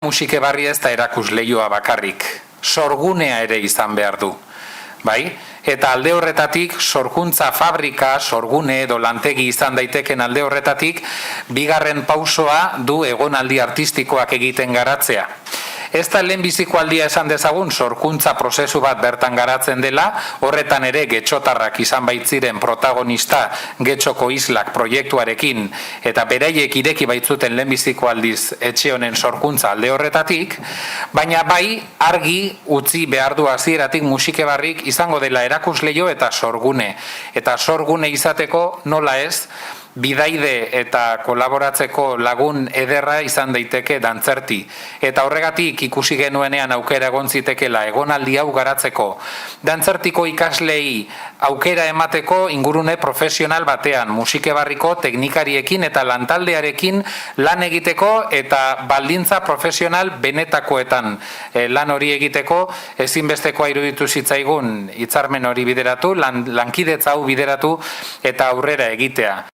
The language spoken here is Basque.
Musike barri ez da erakusleioa bakarrik, sorgunea ere izan behar du. Bai? Eta alde horretatik, sorkuntza fabrika, sorgune edo lantegi izan daiteken alde horretatik, bigarren pausoa du egonaldi artistikoak egiten garatzea. Ez da lehenbiziko aldia esan dezagun sorkuntza prozesu bat bertan garatzen dela, horretan ere getxotarrak izan baitziren protagonista Getxoko Islak proiektuarekin eta beraiek ireki baitzuten lehenbiziko aldiz etxe honen sorkuntza alde horretatik, baina bai argi utzi behar du hasieratik Musikebarrik izango dela erakusleio eta sorgune. Eta sorgune izateko nola ez, bidaide eta kolaboratzeko lagun ederra izan daiteke dantzerti. Eta horregatik ikusi genuenean aukera egon zitekela egonaldi hau garatzeko. Dantzertiko ikaslei aukera emateko ingurune profesional batean, Musikebarriko teknikariekin eta lantaldearekin lan egiteko eta baldintza profesional benetakoetan lan hori egiteko ezinbestekoa iruditu zitzaigun hitzarmen hori bideratu, lankidetza hau bideratu eta aurrera egitea.